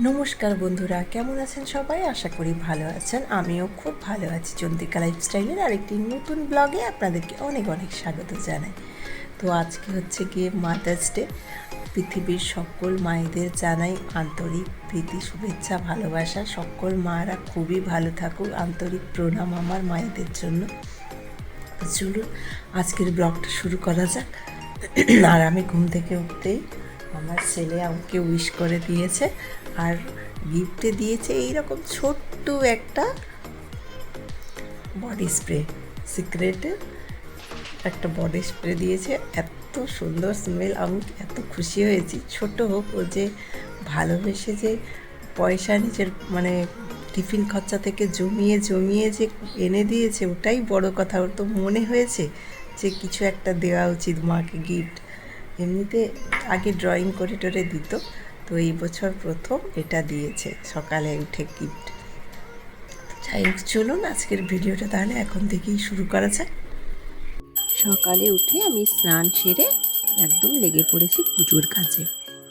নমস্কার বন্ধুরা, কেমন আছেন সবাই? আশা করি ভালো আছেন। আমিও খুব ভালো আছি। চন্দ্রিকা লাইফস্টাইলের আরেকটি নতুন ব্লগে আপনাদেরকে অনেক অনেক স্বাগত জানাই। তো আজকে হচ্ছে গিয়ে মাদার্স ডে। পৃথিবীর সকল মায়েদের জানাই আন্তরিক প্রীতি, শুভেচ্ছা, ভালোবাসা। সকল মায়েরা খুবই ভালো থাকুক, আন্তরিক প্রণাম আমার মায়েদের জন্য। চলুন আজকের ব্লগটা শুরু করা যাক। আর আমি ঘুম থেকে উঠতেই আমার ছেলে আমাকে উইশ করে দিয়েছে, আর গিফটে দিয়েছে এইরকম ছোট্ট একটা বডি স্প্রে। সিক্রেটের একটা বডি স্প্রে দিয়েছে, এত সুন্দর স্মেল, আমি এত খুশি হয়েছি। ছোট হোক, ও যে ভালোবেসে যে পয়সা নিজের মানে টিফিন খরচা থেকে জমিয়ে জমিয়ে যে এনে দিয়েছে, ওটাই বড় কথা। ওর তো মনে হয়েছে যে কিছু একটা দেওয়া উচিত মাকে গিফট। এমনিতে আগে ড্রয়িং করে টরে দিত, তো এই বছর প্রথম এটা দিয়েছে সকালে উঠে গিফট। যাই হোক, চলুন আজকের ভিডিওটা তাহলে এখন থেকেই শুরু করা যাক। সকালে উঠে আমি স্নান সেরে একদম লেগে পড়েছি পুজোর কাজে।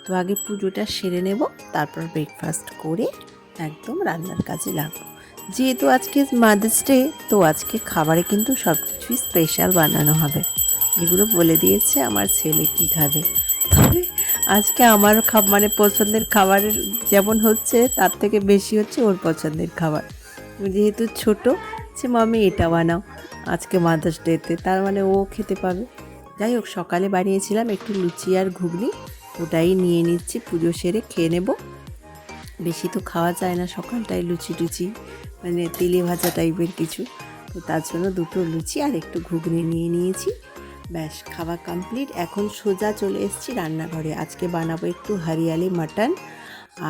তো আগে পুজোটা সেরে নেব, তারপর ব্রেকফাস্ট করে একদম রান্নার কাজে লাগবো। যেহেতু আজকে মাদার্স ডে, তো আজকে খাবারে কিন্তু সব কিছুই স্পেশাল বানানো হবে। এগুলো বলে দিয়েছে আমার ছেলে কী খাবে। তবে আজকে আমার মানে পছন্দের খাবারের যেমন হচ্ছে, তার থেকে বেশি হচ্ছে ওর পছন্দের খাবার। যেহেতু ছোট, সে মামি এটা বানাও আজকে মাদার্স ডেতে, তার মানে ও খেতে পাবে। যাই হোক, সকালে বানিয়েছিলাম একটু লুচি আর ঘুগনি, ওটাই নিয়ে নিচ্ছি, পুজো সেরে খেয়ে নেব। বেশি তো খাওয়া যায় না সকালটায় লুচি টুচি, মানে তেলে ভাজা টাইপের কিছু। তো তার জন্য দুটো লুচি আর একটু ঘুগনি নিয়ে নিয়েছি। ব্যাস, খাওয়া কমপ্লিট। এখন সোজা চলে এসেছি রান্নাঘরে। আজকে বানাবো একটু হরিয়ালি মাটন,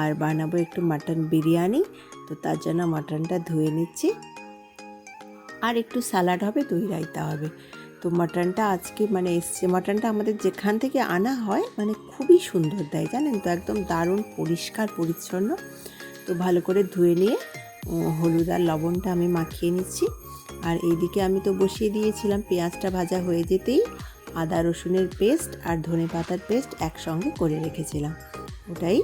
আর বানাবো একটু মাটন বিরিয়ানি। তো তার জন্য মাটনটা ধুয়ে নিচ্ছি, আর একটু স্যালাড হবে, দই রায়তা হবে। তো মাটনটা আজকে মানে এসছে, মাটনটা আমাদের যেখান থেকে আনা হয় মানে খুবই সুন্দর দেয়, জানেন তো, একদম দারুণ পরিষ্কার পরিচ্ছন্ন। তো ভালো করে ধুয়ে নিয়ে হলুদ আর লবণটা আমি মাখিয়ে নিচ্ছি। আর এইদিকে আমি তো বসিয়ে দিয়েছিলাম, পেঁয়াজটা ভাজা হয়ে যেতেই আদা রসুনের পেস্ট আর ধনে পাতার পেস্ট একসঙ্গে করে রেখেছিলাম, ওটাই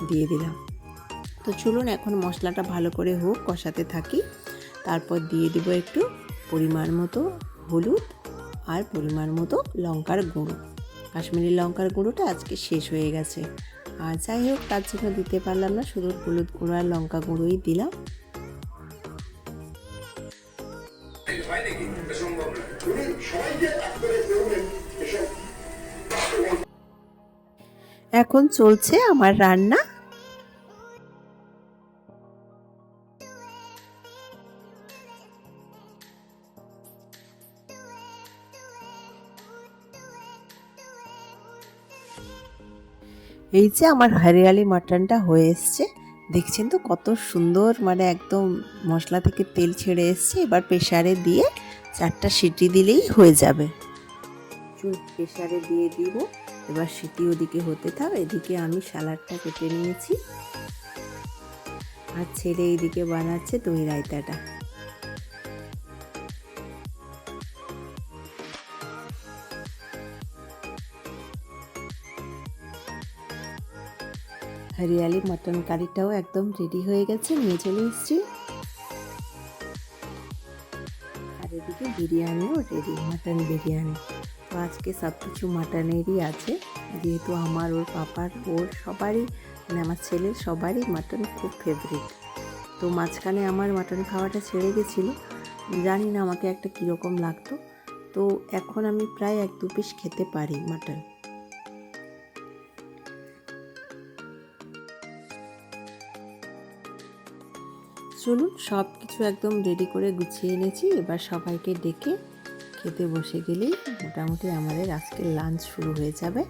দিয়ে দিলাম। তো চলুন এখন মশলাটা ভালো করে হোক, কষাতে থাকি। তারপর দিয়ে দেবো একটু পরিমাণ মতো হলুদ আর পরিমাণ মতো লঙ্কার গুঁড়ো। কাশ্মীরি লঙ্কার গুঁড়োটা আজকে শেষ হয়ে গেছে, আর যাই হোক তার জন্য দিতে পারলাম না, শুধু হলুদ গুঁড়ো আর লঙ্কা গুঁড়োই দিলাম। এখন চলছে আমার রান্না। এই যে আমার হরিয়ালি মাটনটা হয়ে এসছে, দেখছেন তো কত সুন্দর, মানে একদম মশলা থেকে তেল ছেড়ে এসছে। এবার প্রেসারে দিয়ে 4টা সিটি দিলেই হয়ে যাবে। প্রেসারে দিয়ে দিব, এবার সিটি ওদিকে হতে থাক। এদিকে আমি স্যালাডটা কেটে নিয়েছি, আর ছেলে এইদিকে বানাচ্ছে দই রায়তাটা। হরিয়ালি মটন কারিটাও একদম রেডি হয়ে গেছে, নিয়ে চলে এসেছি। আর এদিকে বিরিয়ানিও রেডি, মাটন বিরিয়ানি। তো আজকে সব কিছু মাটনেরই আছে, যেহেতু আমার, ওর পাপার, ওর সবারই, মানে আমার ছেলের সবারই মাটন খুব ফেভারিট। তো মাঝখানে আমার মাটন খাওয়াটা ছেড়ে গেছিলো, জানি না আমাকে একটা কীরকম লাগতো। তো এখন আমি প্রায় 1-2 পিস খেতে পারি মাটন। চলুন, সব কিছু একদম রেডি করে গুছিয়ে এনেছি, এবার সবাইকে ডেকে খেতে বসে গেলেই মোটামুটি আমাদের আজকের লাঞ্চ শুরু হয়ে যাবে।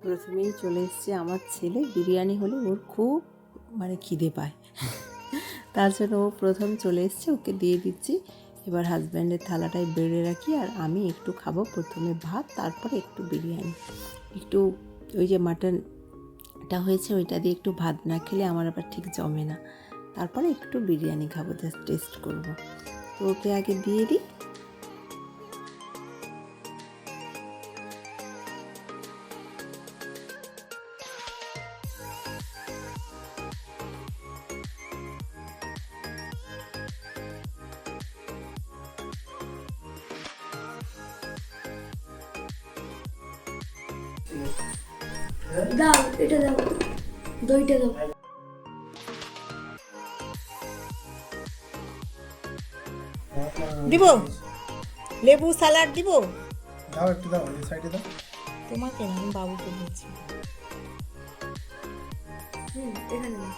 প্রথমেই চলে এসছে আমার ছেলে। বিরিয়ানি হলে ওর খুব খিদে পায়, তার জন্য ও প্রথম চলে এসছে, ওকে দিয়ে দিচ্ছি। এবার হাজব্যান্ডের থালাটায় বেড়ে রাখি, আর আমি একটু খাবো। প্রথমে ভাত, তারপরে একটু বিরিয়ানি। একটু ওই যে মাটনটা হয়েছে ওইটা দিয়ে একটু ভাত না খেলে আমার আবার ঠিক জমে না। তারপরে একটু বিরিয়ানি খাবো, জাস্ট টেস্ট করবো। তো ওকে আগে দিয়ে দিই। দাও, এটা দাও, দইটা দাও। দিব লেবু স্যালাড দিব। দাও একটু দাও, এই সাইডে দাও। তোমাকে না, আমি বাবুকে বলছি। এখানে দাও।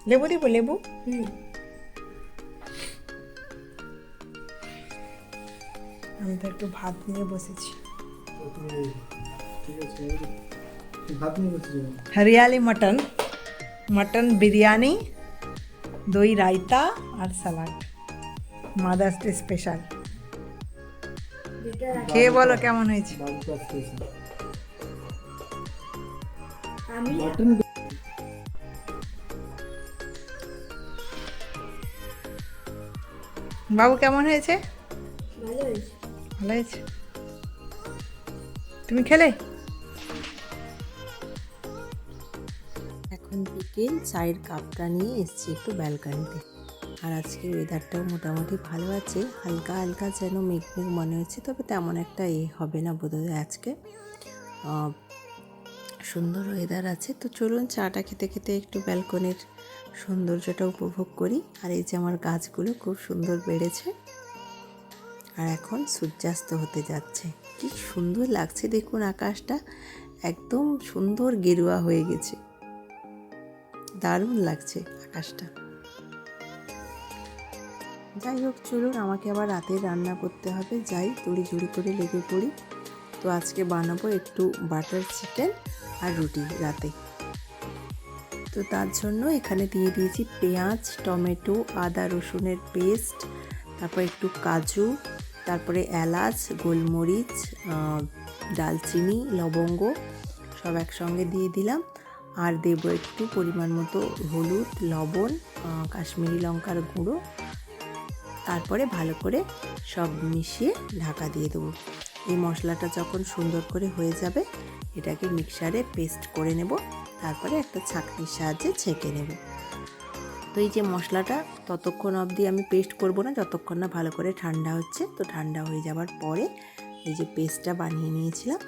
লেবু দিব, লেবু। আমি তো একটু ভাত নিয়ে বসেছি। ঠিক আছে, ভাত নিয়ে বসে যাবেন। হরিয়ালি মটন বিরিয়ানি, দই রায়তা আর স্যালাড, মাদার্স ডে স্পেশাল। খেয়ে বলো কেমন হয়েছে। আমি বাবু কেমন হয়েছে? ভালো হয়েছে। ভালো হয়েছে। তুমি খেলে? এখন বিকেল, চায়ের কাপটা নিয়ে এসছি একটু ব্যালকনিতে। আর আজকে ওয়েদারটাও মোটামুটি ভালো আছে, হালকা হালকা যেন মেঘ মেঘ মনে হচ্ছে, তবে তেমন একটা হবে না বোধহয় আজকে। সুন্দর ওয়েদার আছে। তো চলুন চাটা খেতে খেতে একটু ব্যালকনির সৌন্দর্যটা উপভোগ করি। আর এই যে আমার গাছগুলো খুব সুন্দর বেড়েছে। আর এখন সূর্যাস্ত হতে যাচ্ছে, কি সুন্দর লাগছে দেখুন, আকাশটা একদম সুন্দর গেরুয়া হয়ে গেছে, দারুণ লাগছে আকাশটা। যাই হোক, চলুন আমাকে আবার রাতে রান্না করতে হবে, যাই তড়িঝড়ি করে লেগে পড়ি। তো আজকে বানাবো একটু বাটার চিকেন আর রুটি রাতে। তো তার জন্য এখানে দিয়ে দিয়েছি পেঁয়াজ, টমেটো, আদা রসুনের পেস্ট, তারপর একটু কাজু, তারপরে এলাচ, গোলমরিচ, দালচিনি, লবঙ্গ সব একসঙ্গে দিয়ে দিলাম। আর দেবো একটু পরিমাণ মতো হলুদ, লবণ, কাশ্মীরি লঙ্কার গুঁড়ো। তারপরে ভালো করে সব মিশিয়ে ঢাকা দিয়ে দেবো। এই মশলাটা যখন সুন্দর করে হয়ে যাবে, এটাকে মিক্সারে পেস্ট করে নেব, তারপরে একটা ছাঁকনির সাহায্যে ছেঁকে নেব। তো এই যে মশলাটা ততক্ষণ অবধি আমি পেস্ট করব না যতক্ষণ না ভালো করে ঠান্ডা হচ্ছে। তো ঠান্ডা হয়ে যাওয়ার পরে এই যে পেস্টটা বানিয়ে নিয়েছিলাম,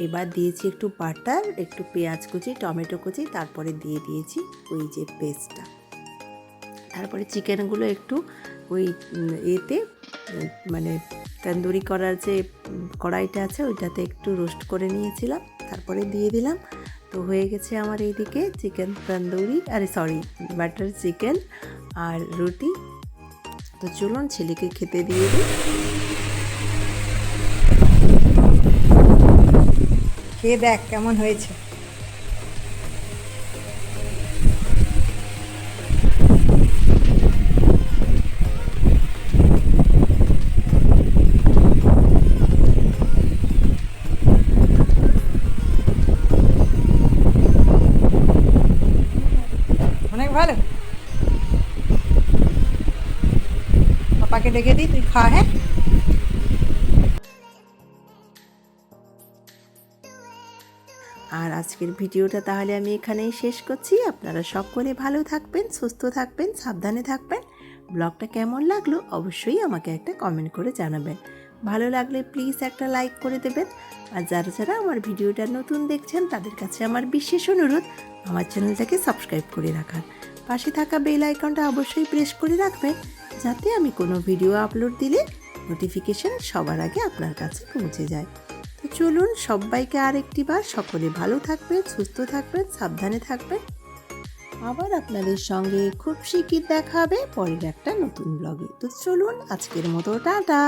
এবার দিয়েছি একটু বাটার, একটু পেঁয়াজ কুচি, টমেটো কুচি, তারপরে দিয়ে দিয়েছি ওই যে পেস্টটা। তারপরে চিকেনগুলো একটু ওই এতে তন্দুরি করার যে কড়াইটা আছে ওইটাতে একটু রোস্ট করে নিয়েছিলাম, তারপরে দিয়ে দিলাম। তো হয়ে গেছে আমার এইদিকে চিকেন তন্দুরি, বাটার চিকেন আর রুটি। তো চলুন ছেলেকে খেতে দিয়ে দিই। খেয়ে দেখ কেমন হয়েছে। অনেক ভালো। পাপাকে ডেকে দিই, তুই খা। হ্যাঁ, আর আজকের ভিডিওটা তাহলে আমি এখানেই শেষ করছি। আপনারা সকলে ভালো থাকবেন, সুস্থ থাকবেন, সাবধানে থাকবেন। ব্লগটা কেমন লাগলো অবশ্যই আমাকে একটা কমেন্ট করে জানাবেন। ভালো লাগলে প্লিজ একটা লাইক করে দেবেন। আর যারা যারা আমার ভিডিওটা নতুন দেখছেন তাদের কাছে আমার বিশেষ অনুরোধ, আমার চ্যানেলটাকে সাবস্ক্রাইব করে রাখার, পাশে থাকা বেল আইকনটা অবশ্যই প্রেস করে রাখবেন, যাতে আমি কোনো ভিডিও আপলোড দিলে নোটিফিকেশন সবার আগে আপনার কাছে পৌঁছে যায়। তো চলুন সবাইকে আরেকটি বার সকলে ভালো থাকবেন, সুস্থ থাকবেন, সাবধানে থাকবেন। আবার আপনাদের সঙ্গে খুব শিগগির দেখা হবে পরের একটা নতুন ব্লগে। তো চলুন আজকের মতো টাটা।